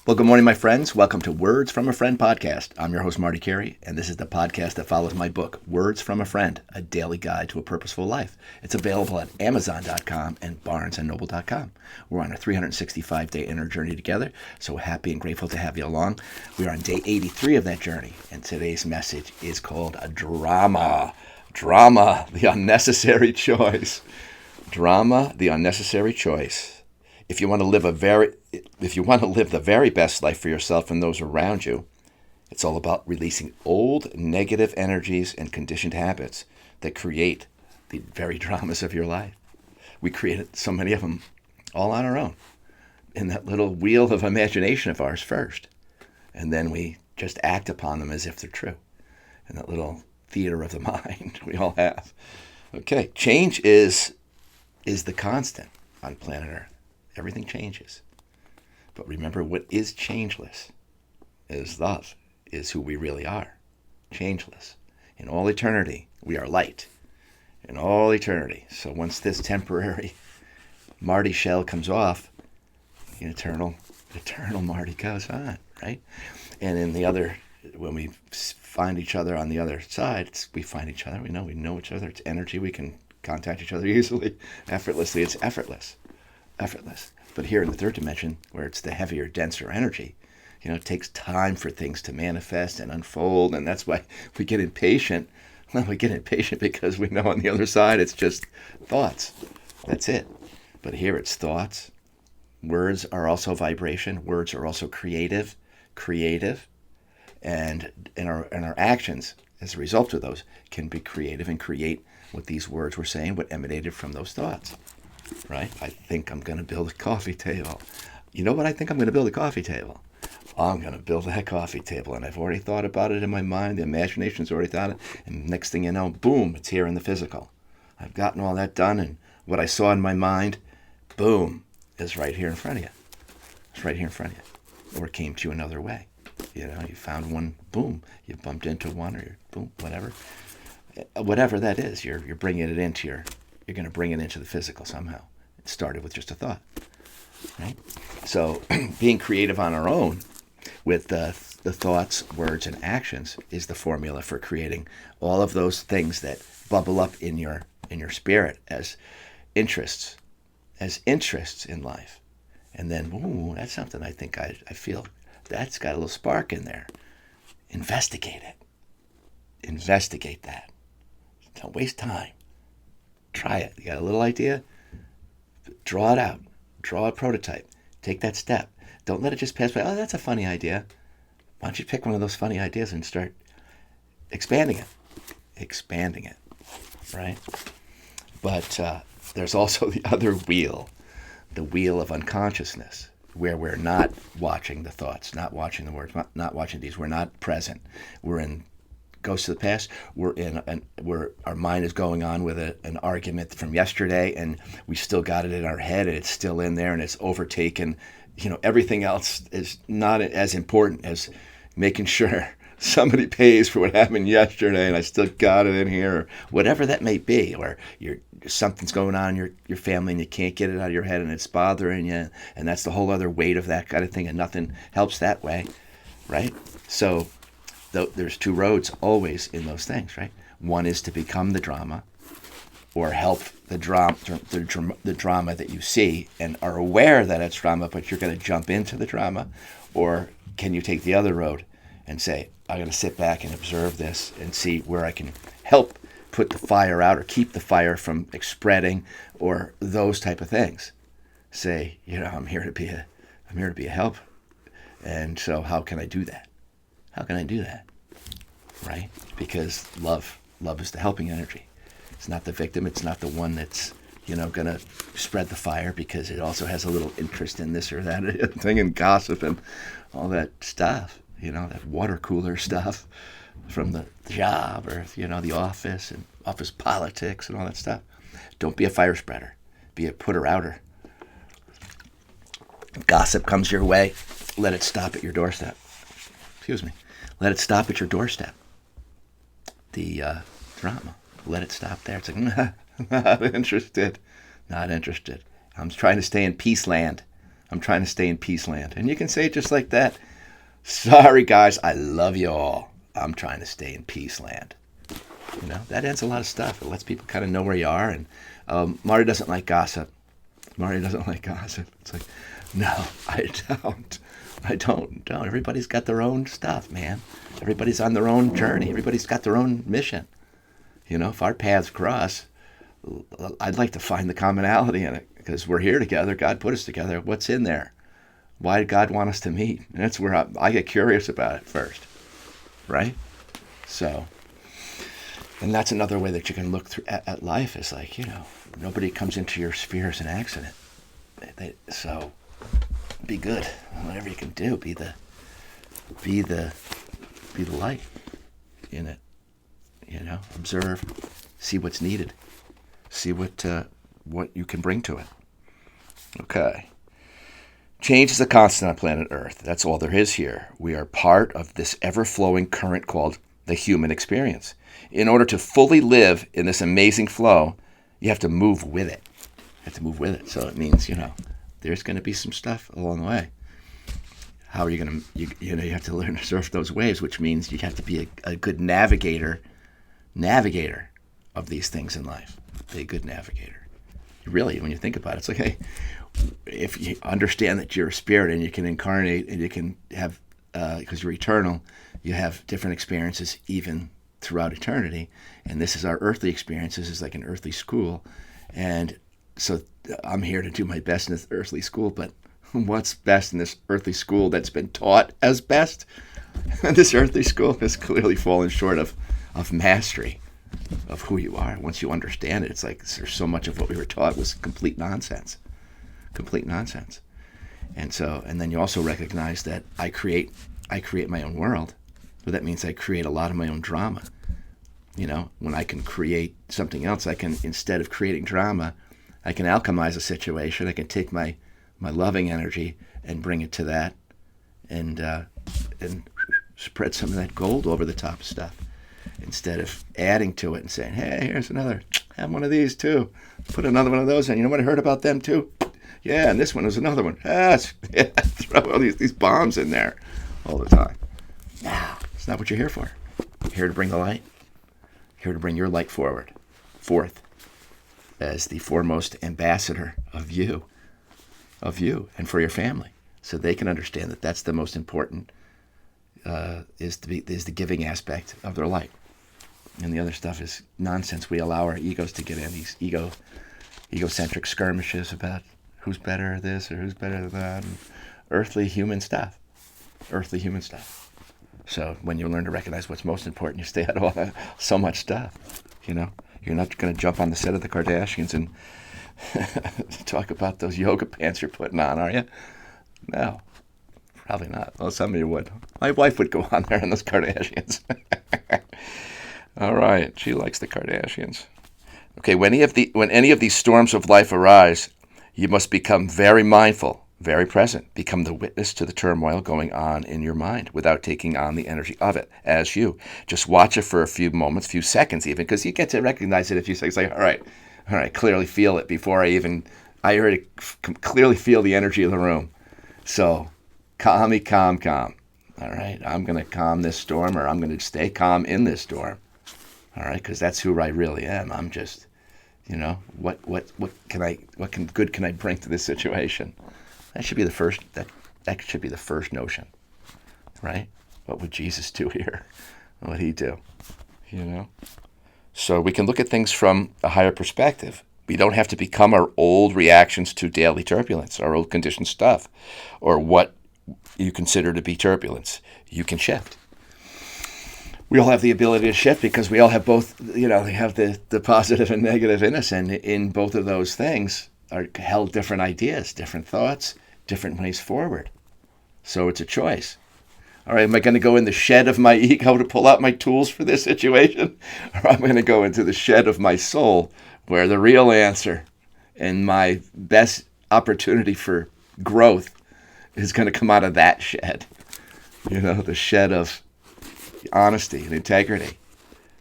Well, good morning, my friends. Welcome to Words from a Friend podcast. I'm your host, Marty Carey, and this is the podcast that follows my book, Words from a Friend, A Daily Guide to a Purposeful Life. It's available at Amazon.com and BarnesandNoble.com. We're on a 365-day inner journey together, so happy and grateful to have you along. We are on day 83 of that journey, and today's message is called a drama. Drama, the unnecessary choice. Drama, the unnecessary choice. If you want to live the very best life for yourself and those around you, it's all about releasing old negative energies and conditioned habits that create the very dramas of your life. We created so many of them all on our own in that little wheel of imagination of ours first, and then we just act upon them as if they're true in that little theater of the mind we all have. Okay, change is the constant on planet Earth. Everything changes. But remember, what is changeless is love, is who we really are. Changeless. In all eternity, we are light. In all eternity. So once this temporary Marty shell comes off, the eternal Marty goes on, right? And in the other, when we find each other on the other side, we find each other, we know each other, it's energy, we can contact each other easily, effortlessly, it's effortless. But here in the third dimension, where it's the heavier, denser energy, it takes time for things to manifest and unfold, and that's why we get impatient. Well, we get impatient because we know on the other side it's just thoughts. That's it. But here it's thoughts. Words are also vibration. Words are also creative, and our actions as a result of those can be creative and create what these words were saying, what emanated from those thoughts. Right? I think I'm going to build a coffee table. You know what I think I'm going to build a coffee table? I'm going to build that coffee table, and I've already thought about it in my mind. The imagination's already thought it, and next thing you know, boom, it's here in the physical. I've gotten all that done, and what I saw in my mind, boom, is right here in front of you. It's right here in front of you. Or it came to you another way. You found one, boom, you bumped into one, or boom, whatever. Whatever that is, you're bringing it into you're going to bring it into the physical somehow. It started with just a thought, right? So being creative on our own with the thoughts, words, and actions is the formula for creating all of those things that bubble up in your spirit as interests in life. And then, ooh, that's something I think I feel that's got a little spark in there. Investigate it. Investigate that. Don't waste time. Try it. You got a little idea? Draw it out. Draw a prototype. Take that step. Don't let it just pass by. Oh, that's a funny idea. Why don't you pick one of those funny ideas and start expanding it? Expanding it, right? But there's also the other wheel, the wheel of unconsciousness, where we're not watching the thoughts, not watching the words, not watching these. We're not present. We're in Ghosts of the Past. Our mind is going on with an argument from yesterday, and we still got it in our head, and it's still in there, and it's overtaken. Everything else is not as important as making sure somebody pays for what happened yesterday, and I still got it in here, or whatever that may be, or something's going on in your family, and you can't get it out of your head, and it's bothering you, and that's the whole other weight of that kind of thing, and nothing helps that way, right? So there's two roads always in those things, right? One is to become the drama, or help the drama that you see and are aware that it's drama, but you're going to jump into the drama. Or can you take the other road and say, I'm going to sit back and observe this and see where I can help put the fire out or keep the fire from spreading, or those type of things. Say, I'm here to be a help. And so how can I do that? How can I do that? Right? Because love is the helping energy. It's not the victim. It's not the one that's, going to spread the fire, because it also has a little interest in this or that thing, and gossip and all that stuff, that water cooler stuff from the job, or, the office and office politics and all that stuff. Don't be a fire spreader. Be a putter-outer. Gossip comes your way, let it stop at your doorstep. Excuse me. Let it stop at your doorstep. The drama. Let it stop there. It's like, not interested. I'm trying to stay in peace land. I'm trying to stay in peace land. And you can say it just like that. Sorry, guys, I love you all. I'm trying to stay in peace land. That ends a lot of stuff. It lets people kind of know where you are. And Marty doesn't like gossip. Marty doesn't like gossip. It's like, no, I don't. I don't. No, everybody's got their own stuff, man. Everybody's on their own journey. Everybody's got their own mission. If our paths cross, I'd like to find the commonality in it, because we're here together. God put us together. What's in there? Why did God want us to meet? And that's where I get curious about it first, right? So, and that's another way that you can look at life, is like, nobody comes into your sphere as an accident. So be good. Whatever you can do, be the light in it. Observe, see what's needed, see what you can bring to it. Okay. Change is a constant on planet Earth. That's all there is here. We are part of this ever-flowing current called the human experience. In order to fully live in this amazing flow, you have to move with it. So it means, there's going to be some stuff along the way. How are you going to, you have to learn to surf those waves, which means you have to be a good navigator of these things in life. Be a good navigator. Really, when you think about it, it's like, hey, if you understand that you're a spirit and you can incarnate and you can have, because you're eternal, you have different experiences even throughout eternity. And this is our earthly experience. This is like an earthly school. And so I'm here to do my best in this earthly school, but what's best in this earthly school that's been taught as best? This earthly school has clearly fallen short of mastery of who you are. Once you understand it, it's like there's so much of what we were taught was complete nonsense. And then you also recognize that I create my own world. So that means I create a lot of my own drama. When I can create something else, I can, instead of creating drama, I can alchemize a situation. I can take my loving energy and bring it to that, and spread some of that gold over the top of stuff, instead of adding to it and saying, hey, here's another, have one of these too. Put another one of those in. You know what I heard about them too? Yeah, and this one was another one. Throw all these bombs in there all the time. No, it's not what you're here for. You're here to bring the light. Here to bring your light forth as the foremost ambassador of you, and for your family, so they can understand that that's the most important, is the giving aspect of their life. And the other stuff is nonsense. We allow our egos to get in, these egocentric skirmishes about who's better at this or who's better at that, and earthly human stuff. So when you learn to recognize what's most important, you stay out of all that, so much stuff. You're not going to jump on the set of the Kardashians and talk about those yoga pants you're putting on, are you? No, probably not. Well, some of you would. My wife would go on there in those Kardashians. All right, she likes the Kardashians. Okay, when any of these storms of life arise, you must become very mindful, very present. Become the witness to the turmoil going on in your mind without taking on the energy of it as you. Just watch it for a few moments, few seconds even, because you get to recognize it if you say, all right, clearly feel it before I already clearly feel the energy of the room. So calm. All right, I'm going to calm this storm, or I'm going to stay calm in this storm. All right, because that's who I really am. I'm just, what good can I bring to this situation? That should be the first. That should be the first notion, right? What would Jesus do here? What would he do? So we can look at things from a higher perspective. We don't have to become our old reactions to daily turbulence, our old conditioned stuff, or what you consider to be turbulence. You can shift. We all have the ability to shift because we all have both, they have the positive and negative in us. And in both of those things are held different ideas, different thoughts, different ways forward. So it's a choice. All right, am I going to go in the shed of my ego to pull out my tools for this situation? Or am I going to go into the shed of my soul where the real answer and my best opportunity for growth is going to come out of that shed? The shed of honesty and integrity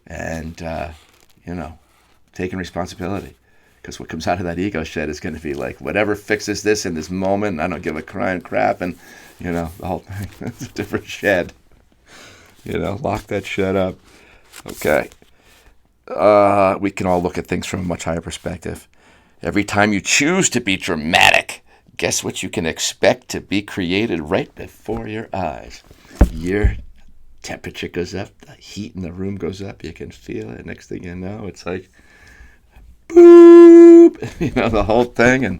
and, taking responsibility. Because what comes out of that ego shed is going to be like, whatever fixes this in this moment, I don't give a crying crap, and, the whole thing. It's a different shed. Lock that shed up. Okay. We can all look at things from a much higher perspective. Every time you choose to be dramatic, guess what you can expect to be created right before your eyes? Your temperature goes up, the heat in the room goes up, you can feel it. Next thing you know, it's like, boop, the whole thing,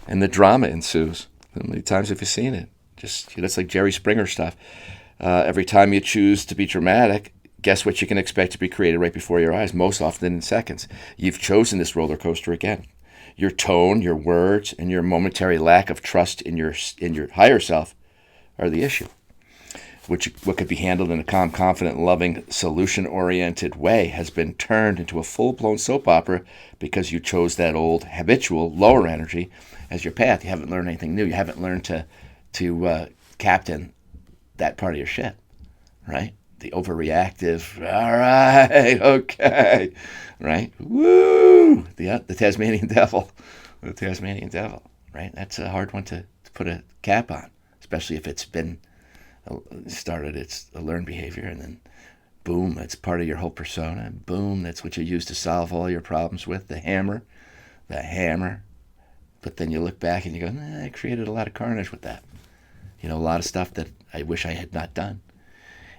and the drama ensues. How many times have you seen it? That's like Jerry Springer stuff. Every time you choose to be dramatic, guess what you can expect to be created right before your eyes, most often in seconds. You've chosen this roller coaster again. Your tone, your words, and your momentary lack of trust in your higher self are the issue. What could be handled in a calm, confident, loving, solution-oriented way has been turned into a full-blown soap opera because you chose that old, habitual, lower energy as your path. You haven't learned anything new. You haven't learned to captain that part of your ship, right? The overreactive, all right, okay, right? Woo! The Tasmanian devil, right? That's a hard one to put a cap on, especially if it's been started, it's a learned behavior, and then boom, that's part of your whole persona. Boom, that's what you use to solve all your problems with, the hammer. But then you look back and you go, I created a lot of carnage with that. A lot of stuff that I wish I had not done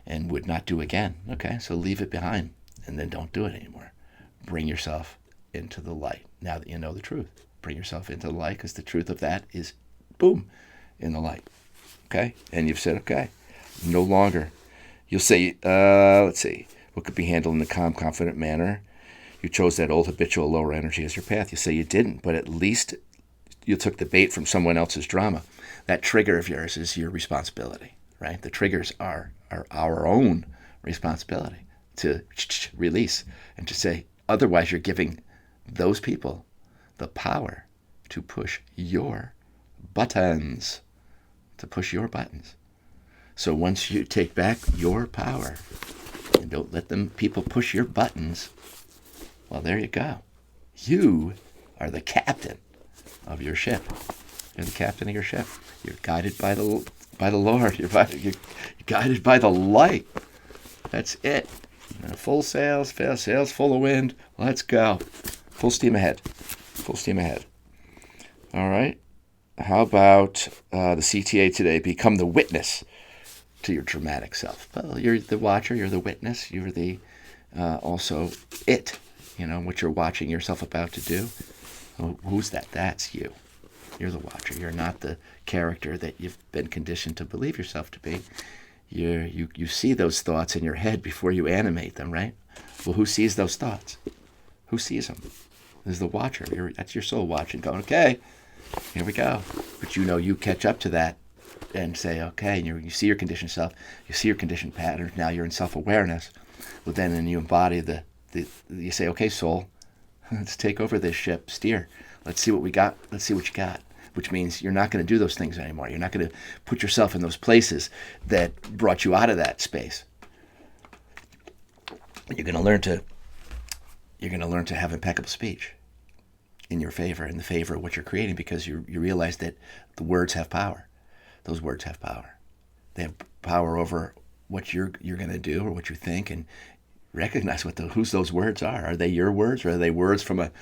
and would not do again. Okay, so leave it behind and then don't do it anymore. Bring yourself into the light now that you know the truth. Bring yourself into the light, because the truth of that is, boom, in the light. Okay, and you've said, okay, no longer. You'll say, let's see, what could be handled in a calm, confident manner? You chose that old habitual lower energy as your path. You say you didn't, but at least you took the bait from someone else's drama. That trigger of yours is your responsibility, right? The triggers are our own responsibility to release and to say, otherwise you're giving those people the power to push your buttons. So once you take back your power and don't let them people push your buttons, well, there you go. You are the captain of your ship. You're the captain of your ship. You're guided by the Lord. You're guided by the light. That's it. Full sails, full of wind. Let's go. Full steam ahead. All right. How about the CTA today? Become the witness to your dramatic self. Well, you're the watcher. You're the witness. You're the also it. What you're watching yourself about to do. Well, who's that? That's you. You're the watcher. You're not the character that you've been conditioned to believe yourself to be. You see those thoughts in your head before you animate them, right? Well, who sees those thoughts? Who sees them? There's the watcher. That's your soul watching, going, okay, here we go. But you catch up to that and say, okay, and you see your conditioned self, you see your conditioned patterns, now you're in self-awareness. Well, then you embody you say, okay, soul, let's take over this ship, steer. Let's see what we got. Let's see what you got. Which means you're not going to do those things anymore. You're not going to put yourself in those places that brought you out of that space. You're going to learn to have impeccable speech in your favor, in the favor of what you're creating, because you realize that the words have power. Those words have power. They have power over what you're going to do or what you think, and recognize whose those words are. Are they your words, or are they words from a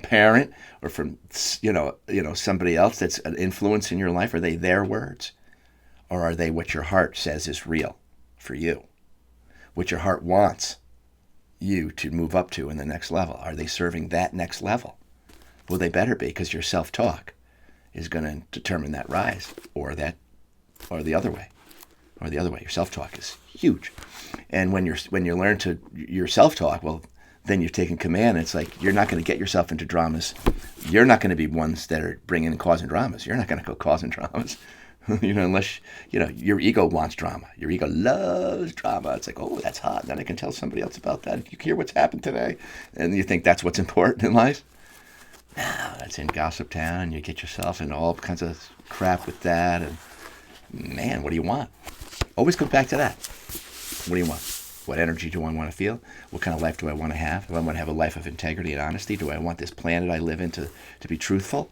parent, or from somebody else that's an influence in your life? Are they their words, or are they what your heart says is real for you, what your heart wants you to move up to in the next level? Are they serving that next level? Well, they better be, because your self-talk is going to determine that rise, or the other way. Your self-talk is huge. And when you learn to your self-talk, well, then you've taken command. It's like you're not going to get yourself into dramas. You're not going to be ones that are bringing and causing dramas. You're not going to go causing dramas, unless your ego wants drama. Your ego loves drama. It's like, oh, that's hot. Then I can tell somebody else about that. You hear what's happened today, and you think that's what's important in life. No, that's in Gossip Town, and you get yourself in all kinds of crap with that. And man, what do you want? Always go back to that. What do you want? What energy do I want to feel? What kind of life do I want to have? Do I want to have a life of integrity and honesty? Do I want this planet I live in to be truthful?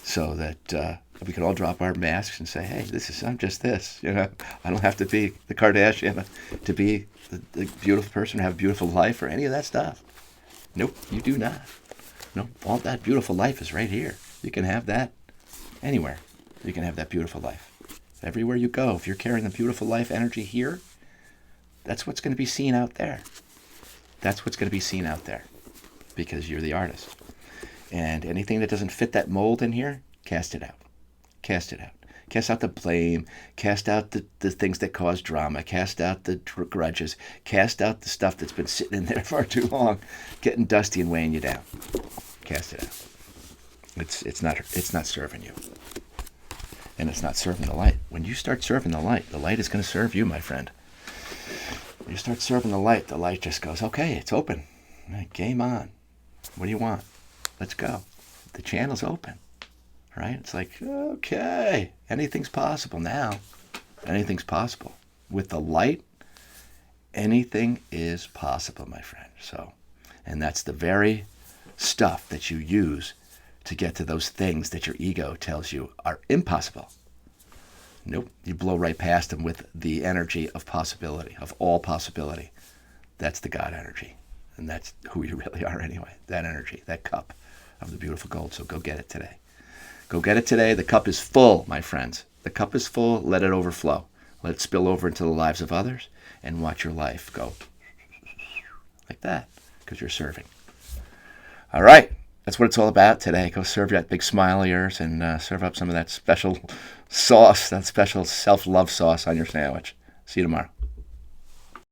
So that we can all drop our masks and say, hey, I'm just this. I don't have to be the Kardashian to be the beautiful person, have a beautiful life, or any of that stuff. Nope, you do not. No, all that beautiful life is right here. You can have that anywhere. You can have that beautiful life. Everywhere you go, if you're carrying the beautiful life energy here, that's what's going to be seen out there. That's what's going to be seen out there because you're the artist. And anything that doesn't fit that mold in here, cast it out. Cast it out. Cast out the blame. Cast out the things that cause drama. Cast out the grudges. Cast out the stuff that's been sitting in there far too long, getting dusty and weighing you down. Cast it out. It's not serving you. And it's not serving the light. When you start serving the light is going to serve you, my friend. When you start serving the light just goes, okay, it's open. Game on. What do you want? Let's go. The channel's open. Right? It's like, okay, anything's possible now. Anything's possible. With the light, anything is possible, my friend. And that's the very stuff that you use to get to those things that your ego tells you are impossible. Nope, you blow right past them with the energy of possibility, of all possibility. That's the God energy. And that's who you really are anyway. That energy, that cup of the beautiful gold. So go get it today. Go get it today. The cup is full, my friends. The cup is full. Let it overflow. Let it spill over into the lives of others and watch your life go like that because you're serving. All right. That's what it's all about today. Go serve that big smile of yours and serve up some of that special sauce, that special self-love sauce on your sandwich. See you tomorrow.